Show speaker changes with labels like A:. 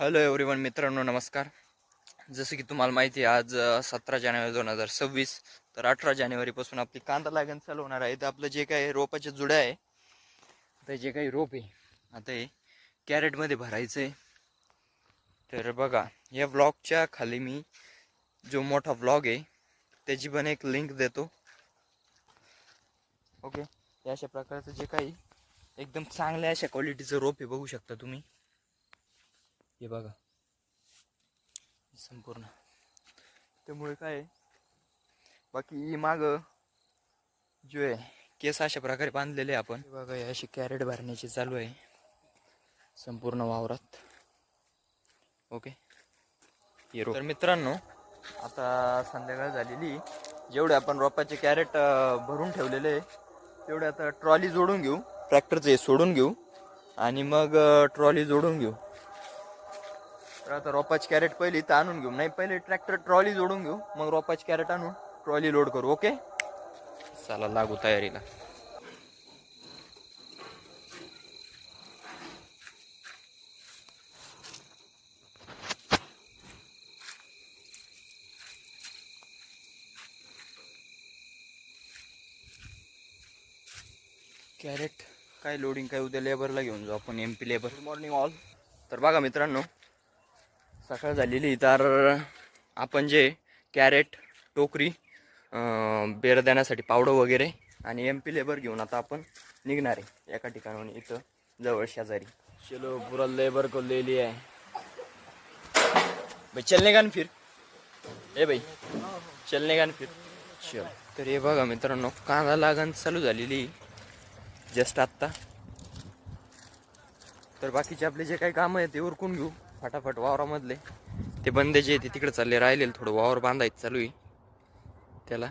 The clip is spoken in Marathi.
A: हॅलो एव्हरीवन मित्रांनो नमस्कार. जसं की तुम्हाला माहिती आहे आज 17 जानेवारी 2026 तर 18 जानेवारीपासून आपली कांदा लागण चालू होणार आहे. तर आपलं जे काही रोपाचे जुड्या आहे आता जे काही रोप आहे आता हे कॅरेटमध्ये भरायचं आहे. तर बघा या व्लॉगच्या खाली मी जो मोठा व्लॉग आहे त्याची पण एक लिंक देतो. ओके, या अशा प्रकारचं जे काही एकदम चांगल्या अशा क्वालिटीचं रोप आहे बघू शकता तुम्ही. हे बघा संपूर्ण. त्यामुळे काय बाकी माग जो आहे केस अशा प्रकारे बांधलेले आपण बघा. हे अशी कॅरेट भरण्याची चालू आहे संपूर्ण वावरात. ओके तर मित्रांनो आता संध्याकाळ झालेली. जेवढे आपण रोपाचे कॅरेट भरून ठेवलेले तेवढे आता ट्रॉली जोडून घेऊ. ट्रॅक्टरचे सोडून घेऊ आणि मग ट्रॉली जोडून घेऊ. तर आता रोपाची कॅरेट पहिली तर आणून घेऊ, नाही पहिले ट्रॅक्टर ट्रॉली जोडून घेऊ मग रोपाची कॅरेट आणून ट्रॉली लोड करू. ओके चला लागू तयारीला. कॅरेट काय लोडिंग काय उद्या लेबरला घेऊन जाऊ आपण, MP labour. Good morning all. तर बघा मित्रांनो सकाळ झालेली. तर आपण जे कॅरेट टोकरी बेर देण्यासाठी पावडं वगैरे आणि MP लेबर घेऊन आता आपण निघणार आहे एका ठिकाणाहून इथं जवळ शेजारी. चलो पूरा लेबर को ले लिया है भाई. चलने का ना फिर ए भाई, चलने का ना फिर चल. तर हे बघा मित्रांनो कांदा लागण चालू झालेली जस्ट आत्ता. तर बाकीचे आपले जे काही कामं आहे ते उरकून घेऊ फटाफट. वावरामधले ते बंदे जे ते तिकडे चालले राहिलेले थोडं वावर बांधायचं चालू आहे त्याला.